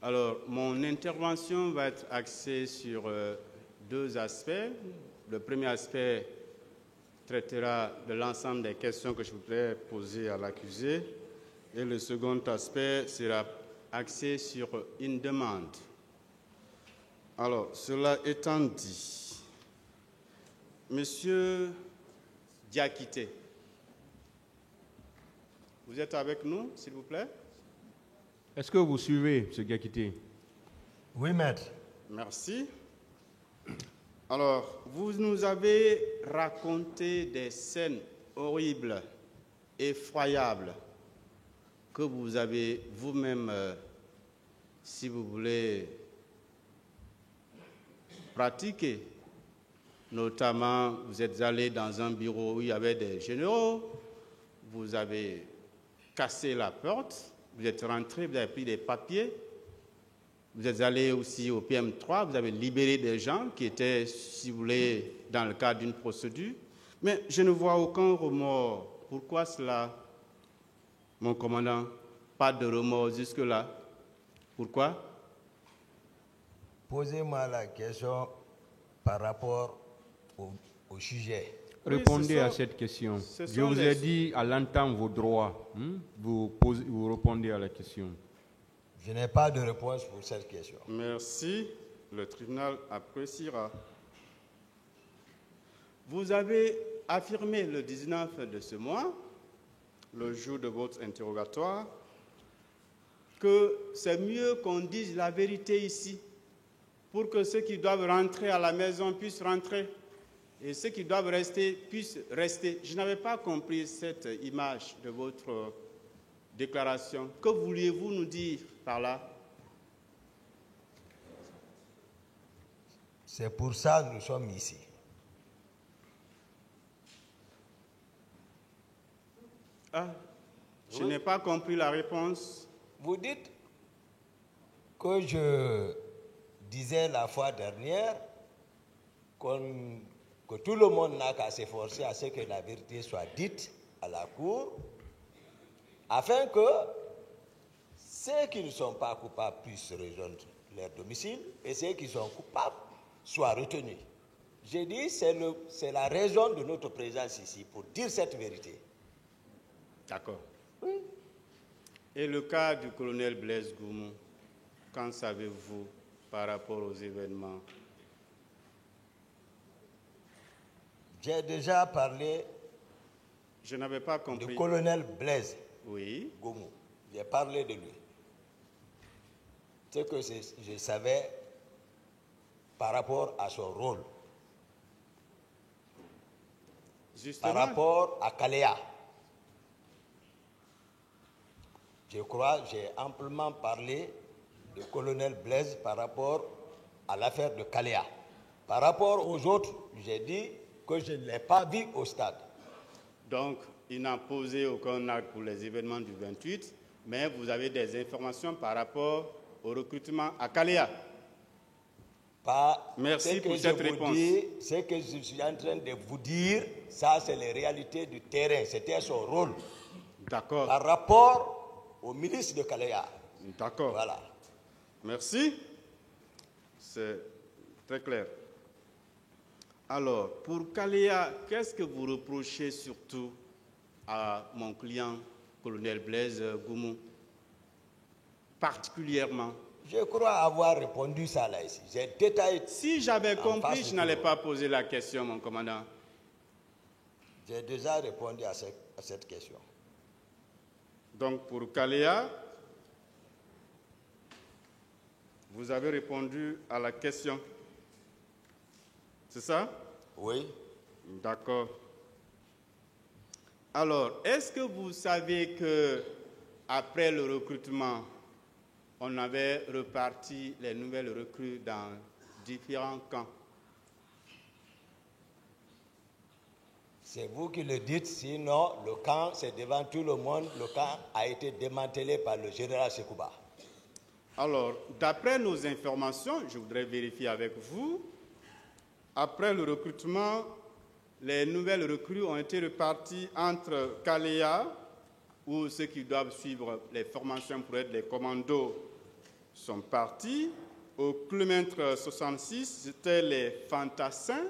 Alors, mon intervention va être axée sur deux aspects. Le premier aspect traitera de l'ensemble des questions que je voudrais poser à l'accusé. Et le second aspect sera axé sur une demande. Alors, cela étant dit, Monsieur Diakité, vous êtes avec nous, s'il vous plaît? Est-ce que vous suivez, M. Diakité? Oui, maître. Merci. Alors, vous nous avez raconté des scènes horribles, effroyables, que vous avez vous-même, si vous voulez, pratiquées. Notamment, vous êtes allé dans un bureau où il y avait des généraux, vous avez cassé la porte, vous êtes rentré, vous avez pris des papiers, vous êtes allé aussi au PM3, vous avez libéré des gens qui étaient, si vous voulez, dans le cadre d'une procédure. Mais je ne vois aucun remords. Pourquoi cela, mon commandant? Pas de remords jusque-là. Pourquoi? Posez-moi la question par rapport au sujet. Répondez à cette question. Je vous ai dit à l'entendre vos droits. Vous répondez à la question. Je n'ai pas de réponse pour cette question. Merci. Le tribunal appréciera. Vous avez affirmé le 19 de ce mois, le jour de votre interrogatoire, que c'est mieux qu'on dise la vérité ici, pour que ceux qui doivent rentrer à la maison puissent rentrer et ceux qui doivent rester puissent rester. Je n'avais pas compris cette image de votre déclaration. Que vouliez-vous nous dire par là? C'est pour ça que nous sommes ici. Ah, je n'ai pas compris la réponse. Vous dites que je disais la fois dernière que tout le monde n'a qu'à s'efforcer à ce que la vérité soit dite à la cour, afin que ceux qui ne sont pas coupables puissent rejoindre leur domicile et ceux qui sont coupables soient retenus. J'ai dit c'est la raison de notre présence ici, pour dire cette vérité. D'accord. Oui. Et le cas du colonel Blaise Goumou, qu'en savez-vous par rapport aux événements? J'ai déjà parlé. Je n'avais pas compris. Du colonel Blaise Goumou. J'ai parlé de lui. Ce que je savais par rapport à son rôle. Justement. Par rapport à Kalea. Je crois que j'ai amplement parlé du colonel Blaise par rapport à l'affaire de Kalea. Par rapport aux autres, j'ai dit que je ne l'ai pas vu au stade. Donc, il n'a posé aucun acte pour les événements du 28, mais vous avez des informations par rapport au recrutement à Kalea. Merci pour cette réponse. Ce que je suis en train de vous dire, ça c'est les réalités du terrain. C'était son rôle. D'accord. Par rapport au ministre de Kalea. D'accord. Voilà. Merci. C'est très clair. Alors, pour Kalea, qu'est-ce que vous reprochez surtout à mon client, colonel Blaise Goumou, particulièrement? Je crois avoir répondu ça là ici. J'ai détaillé. Si j'avais compris, je n'allais pas poser la question, mon commandant. J'ai déjà répondu à cette question. Donc, pour Kalea, vous avez répondu à la question. C'est ça? Oui. D'accord. Alors, est-ce que vous savez que après le recrutement, on avait reparti les nouvelles recrues dans différents camps? C'est vous qui le dites, sinon le camp, c'est devant tout le monde, le camp a été démantelé par le général Sekouba. Alors, d'après nos informations, je voudrais vérifier avec vous, après le recrutement, les nouvelles recrues ont été reparties entre Kalea, ou ceux qui doivent suivre les formations pour être les commandos sont partis. Au kilomètre 66, c'était les fantassins.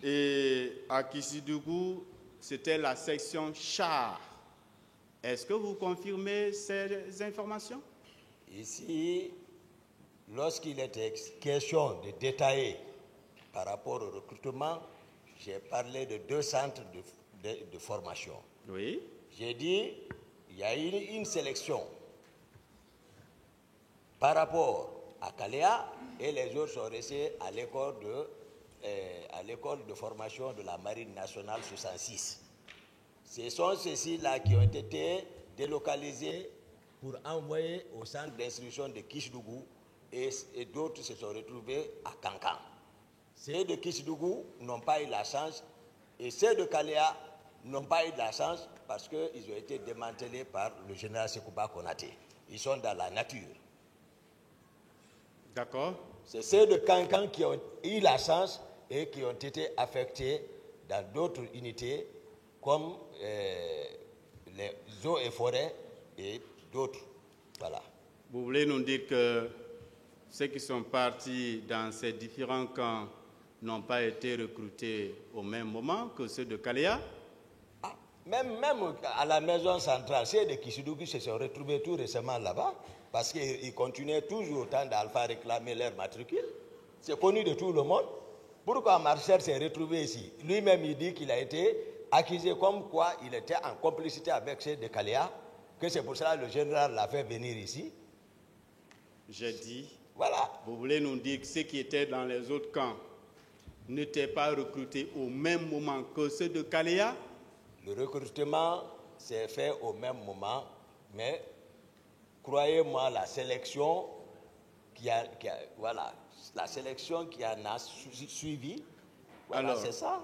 Et à Kissidougou, c'était la section char. Est-ce que vous confirmez ces informations? Ici, lorsqu'il était question de détailler par rapport au recrutement, j'ai parlé de 2 centres de formation. Oui. J'ai dit il y a eu une sélection par rapport à Kalea et les autres sont restés à l'école de formation de la Marine nationale 66. Ce sont ceux-ci-là qui ont été délocalisés pour envoyer au centre d'instruction de Kissidougou et d'autres se sont retrouvés à Kankan. Ceux de Kissidougou n'ont pas eu la chance et ceux de Kalea n'ont pas eu de la chance parce qu'ils ont été démantelés par le général Sekouba Konaté. Ils sont dans la nature. D'accord. C'est ceux de Kankan qui ont eu la chance et qui ont été affectés dans d'autres unités comme les eaux et forêts et d'autres. Voilà. Vous voulez nous dire que ceux qui sont partis dans ces différents camps n'ont pas été recrutés au même moment que ceux de Kalea? Même à la maison centrale, ceux de Kissidougou se sont retrouvés tout récemment là-bas parce qu'ils continuaient toujours au temps d'Alpha à réclamer leur matricule. C'est connu de tout le monde. Pourquoi Marcel s'est retrouvé ici? Lui-même, il dit qu'il a été accusé comme quoi il était en complicité avec ceux de Kalea, que c'est pour cela que le général l'a fait venir ici. J'ai dit, voilà. Vous voulez nous dire que ceux qui étaient dans les autres camps n'étaient pas recrutés au même moment que ceux de Kalea? Le recrutement s'est fait au même moment, mais croyez-moi, la sélection la sélection qui en a suivi, voilà, c'est ça.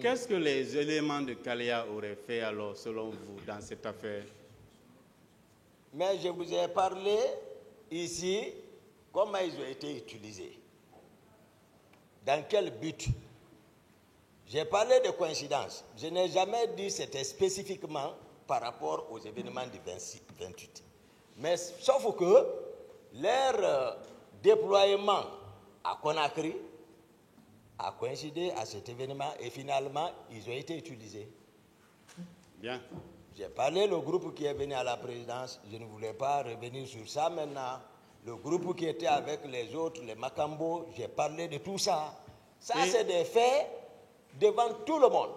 Qu'est-ce que les éléments de Kalea auraient fait alors, selon vous, dans cette affaire? Mais je vous ai parlé ici comment ils ont été utilisés. Dans quel but? J'ai parlé de coïncidence. Je n'ai jamais dit que c'était spécifiquement par rapport aux événements du 28. Mais sauf que leur déploiement à Conakry a coïncidé à cet événement et finalement, ils ont été utilisés. Bien. J'ai parlé le groupe qui est venu à la présidence. Je ne voulais pas revenir sur ça maintenant. Le groupe qui était avec les autres, les Makambo, j'ai parlé de tout ça. Ça, c'est des faits devant tout le monde.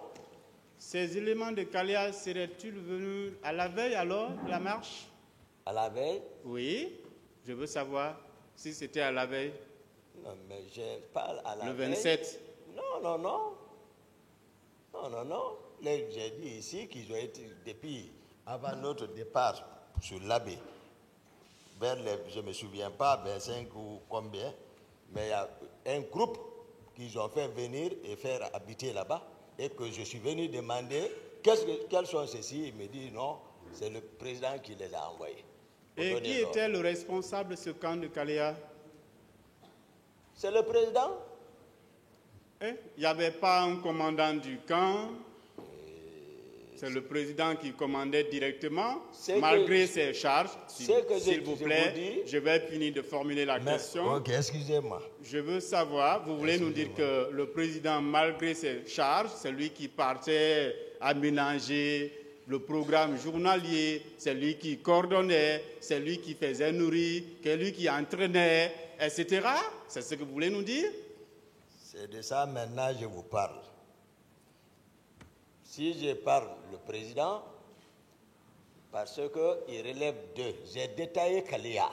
Ces éléments de Kalea seraient-ils venus à la veille alors de la marche? À la veille? Oui, je veux savoir si c'était à la veille. Non, mais je parle à la veille. Le 27? Non. J'ai dit ici qu'ils ont été, depuis avant notre départ sur l'abbé, je ne me souviens pas, 25 ou combien, mais il y a un groupe qu'ils ont fait venir et faire habiter là-bas, et que je suis venu demander quels sont ceux-ci. Il me dit non, c'est le président qui les a envoyés. Et qui était le responsable de ce camp de Kalea? C'est le président. Il n'y avait pas un commandant du camp? C'est le président qui commandait directement, malgré ses charges. S'il vous plaît, je vais finir de formuler la question. Ok, excusez-moi. Je veux savoir, vous voulez nous dire que le président, malgré ses charges, c'est lui qui partait aménager le programme journalier, c'est lui qui coordonnait, c'est lui qui faisait nourrir, c'est lui qui entraînait, etc. C'est ce que vous voulez nous dire? C'est de ça maintenant je vous parle. Si je parle le président, parce qu'il relève d'eux. J'ai détaillé Kalea.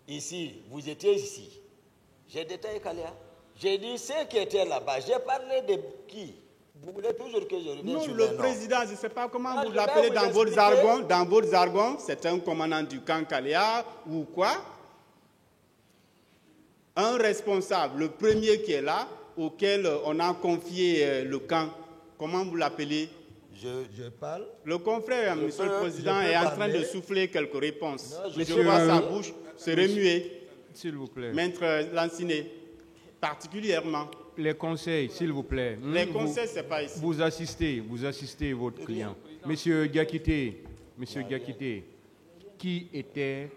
Ici, vous étiez ici. J'ai détaillé Kalea. J'ai dit ceux qui étaient là-bas. J'ai parlé de qui? Vous voulez toujours que je revienne sur les noms? Non, le président, je ne sais pas comment vous l'appelez dans votre jargon. Dans votre jargon, c'est un commandant du camp Kalea ou quoi? Un responsable, le premier qui est là, auquel on a confié le camp. Comment vous l'appelez? Je parle. Le confrère, monsieur le président, est en train de souffler quelques réponses. Non, je vois sa bouche se remuer. S'il vous plaît. Maître Lancinet, particulièrement. Les conseils, s'il vous plaît. Les conseils, ce n'est pas ici. Vous assistez votre client. Monsieur Diakité, qui était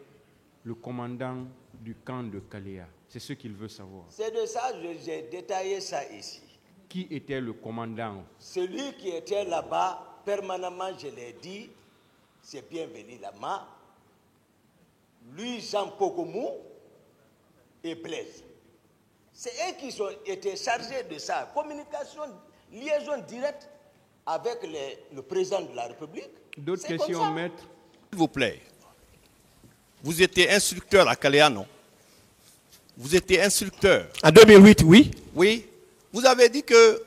le commandant du camp de Kaléa? C'est ce qu'il veut savoir. C'est de ça que j'ai détaillé ça ici. Qui était le commandant? Celui qui était là-bas, permanemment, je l'ai dit, c'est bienvenu là-bas. Lui, Jean Pogomou et Blaise. C'est eux qui ont été chargés de ça. Communication, liaison directe avec le président de la République. D'autres questions, maître? S'il vous plaît, vous étiez instructeur à Kaléa, non? Vous étiez instructeur. En 2008, oui. Oui. Vous avez dit que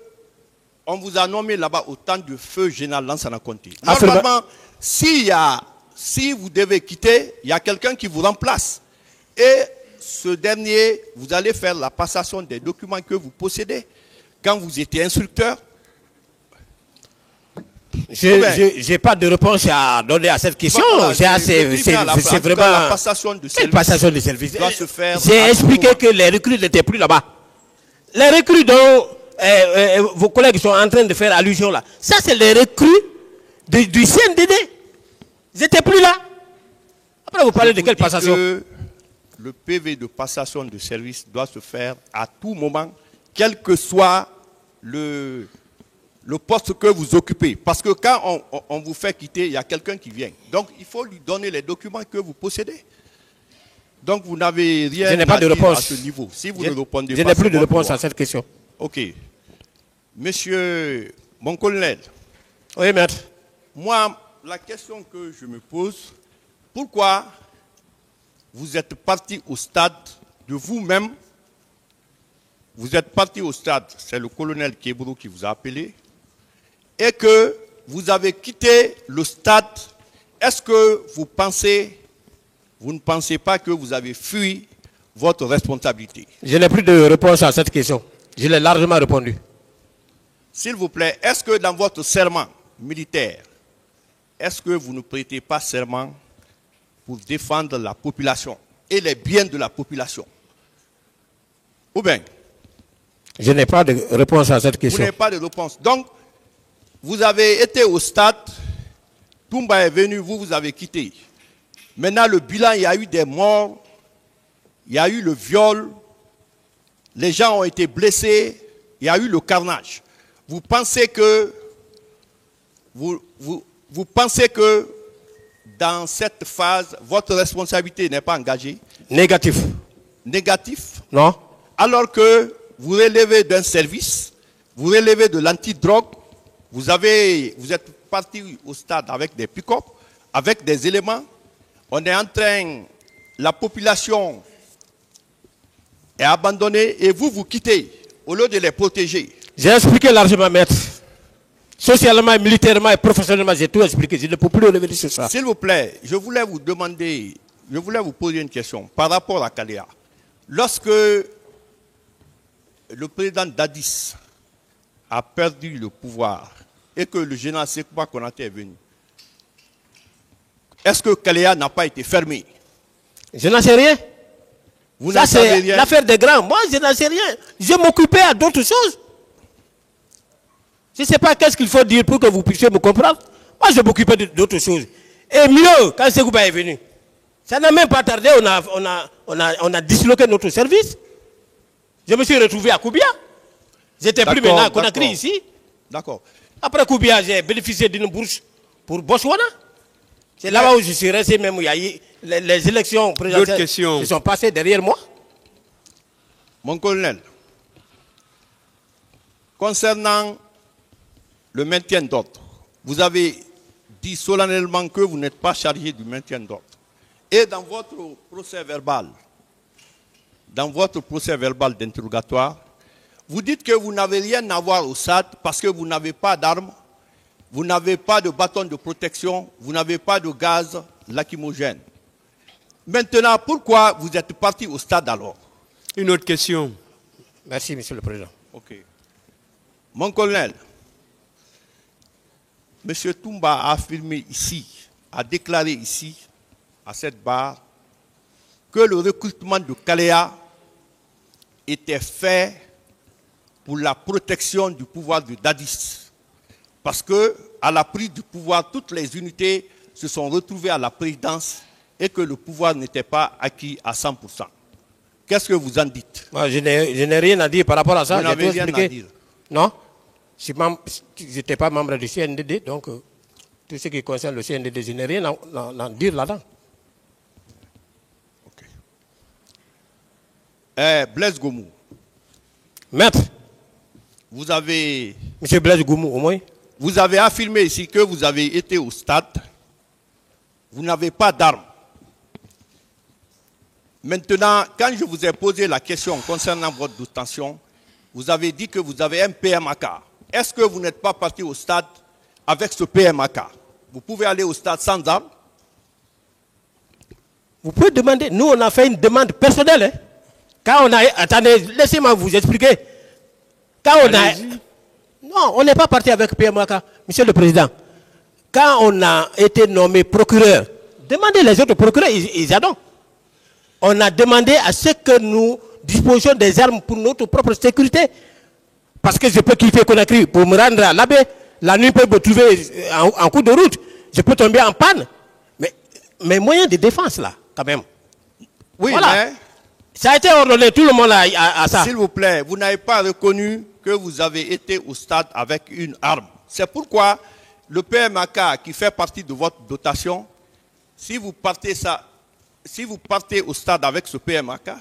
on vous a nommé là-bas au temps du feu général Lansana Conté. Normalement, si vous devez quitter, il y a quelqu'un qui vous remplace. Et ce dernier, vous allez faire la passation des documents que vous possédez. Quand vous étiez instructeur, je n'ai pas de réponse à donner à cette question. Voilà, c'est vraiment... La passation de service. Quelle passation de service doit se faire. J'ai expliqué que les recrues n'étaient plus là-bas. Les recrues dont vos collègues sont en train de faire allusion là, ça c'est les recrues du CNDD. Ils n'étaient plus là. Après vous parlez de quelle passation? Le PV de passation de service doit se faire à tout moment, quel que soit le poste que vous occupez. Parce que quand on vous fait quitter, il y a quelqu'un qui vient. Donc, il faut lui donner les documents que vous possédez. Donc, vous n'avez rien à dire à ce niveau. Si vous ne répondez pas, je n'ai plus de réponse à cette question. OK. Monsieur, mon colonel. Oui, maître. Moi, la question que je me pose, pourquoi vous êtes parti au stade de vous-même? Vous êtes parti au stade, c'est le colonel Kebro qui vous a appelé, et que vous avez quitté le stade. Est-ce que vous ne pensez pas que vous avez fui votre responsabilité? Je n'ai plus de réponse à cette question. Je l'ai largement répondu. S'il vous plaît, est-ce que dans votre serment militaire, est-ce que vous ne prêtez pas serment pour défendre la population et les biens de la population? Ou bien? Je n'ai pas de réponse à cette question. Vous n'avez pas de réponse. Donc, vous avez été au stade, Toumba est venu, vous avez quitté. Maintenant, le bilan, il y a eu des morts, il y a eu le viol, les gens ont été blessés, il y a eu le carnage. Vous pensez que, vous pensez que dans cette phase, votre responsabilité n'est pas engagée? Négatif. Négatif? Non. Alors que vous relevez d'un service, vous relevez de l'antidrogue, vous êtes parti au stade avec des pick-up, avec des éléments. On est en train, la population est abandonnée et vous quittez au lieu de les protéger. J'ai expliqué largement, maître. Socialement, militairement et professionnellement, j'ai tout expliqué. Je ne peux plus revenir sur ça. S'il vous plaît, je voulais vous poser une question par rapport à Kaléa. Lorsque le président Dadis a perdu le pouvoir et que le général Sekouba Konaté est venu, est-ce que Kaléa n'a pas été fermé? Je n'en sais rien. Vous n'en savez rien? C'est l'affaire des grands. Moi, je n'en sais rien. Je m'occupais à d'autres choses. Je ne sais pas qu'est-ce qu'il faut dire pour que vous puissiez me comprendre. Moi, je m'occupais d'autres choses. Et mieux, quand Sekouba est venu, ça n'a même pas tardé, on a disloqué notre service. Je me suis retrouvé à Koubia. J'étais plus maintenant à Conakry ici. D'accord. Après Koubia, j'ai bénéficié d'une bourse pour Botswana. C'est là-bas où je suis resté, même où il y a eu les élections présidentielles qui sont passées derrière moi. Mon colonel, concernant le maintien d'ordre, vous avez dit solennellement que vous n'êtes pas chargé du maintien d'ordre. Et dans votre procès verbal d'interrogatoire, vous dites que vous n'avez rien à voir au SAD parce que vous n'avez pas d'armes, vous n'avez pas de bâton de protection, vous n'avez pas de gaz lacrymogène. Maintenant, pourquoi vous êtes parti au stade alors? Une autre question. Merci, Monsieur le Président. Ok. Mon colonel, M. Toumba a affirmé ici, a déclaré ici, à cette barre, que le recrutement de Kaléa était fait pour la protection du pouvoir de Dadis. Parce que, à la prise du pouvoir, toutes les unités se sont retrouvées à la présidence et que le pouvoir n'était pas acquis à 100%. Qu'est-ce que vous en dites? Moi, je n'ai rien à dire par rapport à ça. Vous n'avez rien à dire? Non. Je n'étais pas membre du CNDD, donc tout ce qui concerne le CNDD, je n'ai rien à dire là-dedans. Ok. Blaise Goumou. Maître. Vous avez... Monsieur Blaise Goumou, au moins. Vous avez affirmé ici que vous avez été au stade. Vous n'avez pas d'armes. Maintenant, quand je vous ai posé la question concernant votre détention, vous avez dit que vous avez un PMAK. Est-ce que vous n'êtes pas parti au stade avec ce PMAK? Vous pouvez aller au stade sans armes? Vous pouvez demander. Nous, on a fait une demande personnelle. Hein. Quand on a... Attendez, laissez-moi vous expliquer. Quand on a... Non, on n'est pas parti avec PMAK, Monsieur le Président. Quand on a été nommé procureur, demandez les autres procureurs, ils adorent. On a demandé à ce que nous disposions des armes pour notre propre sécurité. Parce que je peux quitter Conakry pour me rendre à l'Abbé. La nuit peut me trouver en cours de route. Je peux tomber en panne. Mais moyens de défense, là, quand même. Oui, voilà. Mais... Ça a été ordonné, tout le monde a ça. S'il vous plaît, vous n'avez pas reconnu que vous avez été au stade avec une arme. C'est pourquoi le PMAK, qui fait partie de votre dotation, si vous partez au stade avec ce PMAK,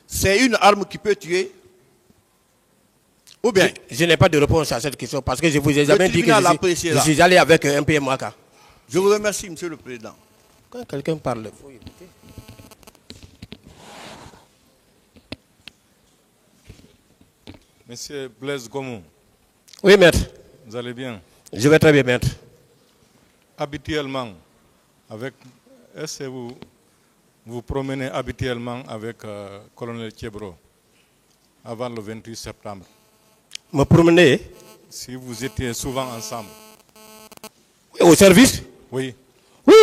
c'est une arme qui peut tuer. Ou bien je n'ai pas de réponse à cette question parce que je vous ai jamais dit que je suis allé avec un PMAK. Je vous remercie, Monsieur le Président. Quand quelqu'un parle, il faut écouter. Monsieur Blaise Goumou. Oui, maître. Vous allez bien? Je vais très bien, maître. Habituellement, est-ce que vous vous promenez habituellement avec colonel Thiebro avant le 28 septembre? Me promener? Si vous étiez souvent ensemble. Au service? Oui. Oui.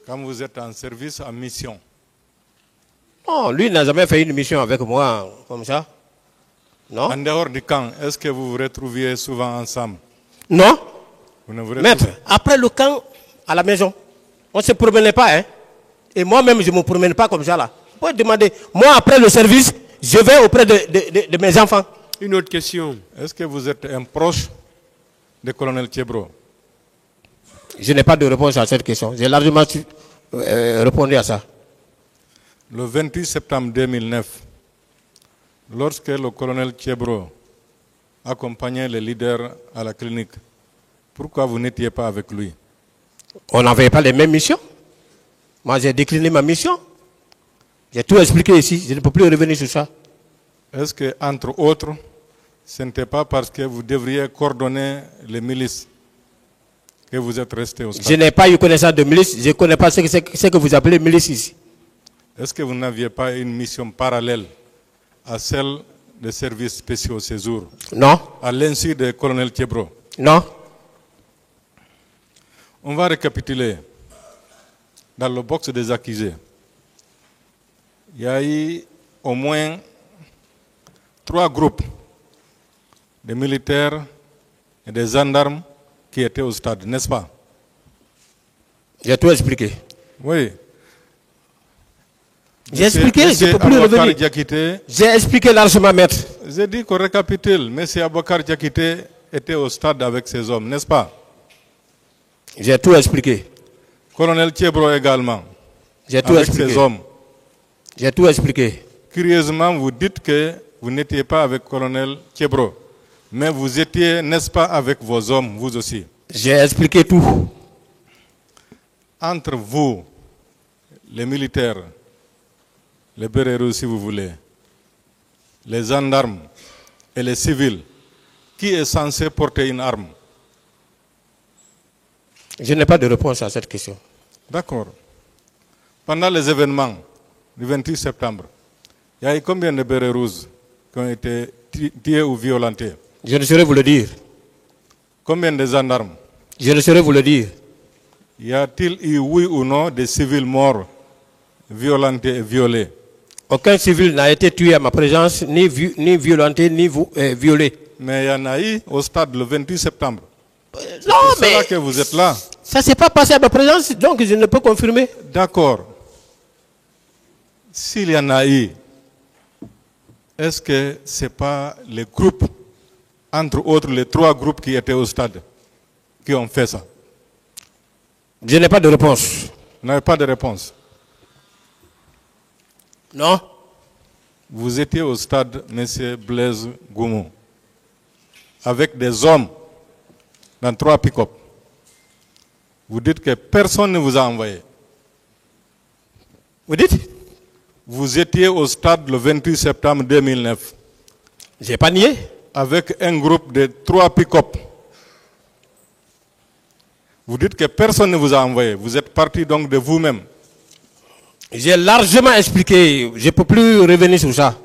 Quand vous êtes en service, en mission? Non, lui n'a jamais fait une mission avec moi comme ça. Non. En dehors du camp, est-ce que vous vous retrouviez souvent ensemble? Non. Vous ne vous Maître, après le camp, à la maison, on ne se promenait pas. Hein? Et moi-même, je ne me promène pas comme ça là. Vous pouvez demander. Moi, après le service, je vais auprès de mes enfants. Une autre question. Est-ce que vous êtes un proche du colonel Thiebro? Je n'ai pas de réponse à cette question. J'ai largement répondu à ça. Le 28 septembre 2009, lorsque le colonel Thiebro accompagnait les leaders à la clinique, pourquoi vous n'étiez pas avec lui? On n'avait pas les mêmes missions. Moi, j'ai décliné ma mission. J'ai tout expliqué ici. Je ne peux plus revenir sur ça. Est-ce que, entre autres, ce n'était pas parce que vous devriez coordonner les milices que vous êtes resté au stade? Je n'ai pas eu connaissance de milice. Je ne connais pas ce que vous appelez milice ici. Est-ce que vous n'aviez pas une mission parallèle à celle des services spéciaux au séjour? Non. À l'insu du colonel Thiebro? Non. On va récapituler. Dans le box des accusés, il y a eu au moins 3 groupes de militaires et des gendarmes qui étaient au stade, n'est-ce pas? J'ai tout expliqué. Oui. J'ai expliqué, je ne peux plus revenir. J'ai expliqué largement, maître. J'ai dit qu'on récapitule. M. Aboubacar Diakité était au stade avec ses hommes, n'est-ce pas? J'ai tout expliqué. Colonel Thiebro également. J'ai tout avec expliqué. ses hommes. J'ai tout expliqué. Curieusement, vous dites que vous n'étiez pas avec colonel Thiebro. Mais vous étiez, n'est-ce pas, avec vos hommes, vous aussi? J'ai expliqué tout. Entre vous, les militaires, les béréros si vous voulez, les gendarmes et les civils, qui est censé porter une arme? Je n'ai pas de réponse à cette question. D'accord. Pendant les événements du 28 septembre, il y a eu combien de bérets rouges qui ont été tués ou violentés? Je ne saurais vous le dire. Combien de gendarmes? Je ne saurais vous le dire. Y a-t-il eu, oui ou non, des civils morts, violentés et violés? Aucun civil n'a été tué à ma présence, ni violenté, ni violé. Mais il y en a eu au stade le 28 septembre. Non, c'est mais là que vous êtes là. Ça ne s'est pas passé à ma présence, donc je ne peux confirmer. D'accord. S'il y en a eu, est-ce que ce n'est pas les groupes, entre autres les 3 groupes qui étaient au stade, qui ont fait ça? Je n'ai pas de réponse. Vous n'avez pas de réponse? Non. Vous étiez au stade, M. Blaise Goumou, avec des hommes dans 3 pick-up. Vous dites que personne ne vous a envoyé. Vous dites? Vous étiez au stade le 28 septembre 2009. Je n'ai pas nié. Avec un groupe de 3 pick-up. Vous dites que personne ne vous a envoyé. Vous êtes parti donc de vous-même. J'ai largement expliqué. Je ne peux plus revenir sur ça.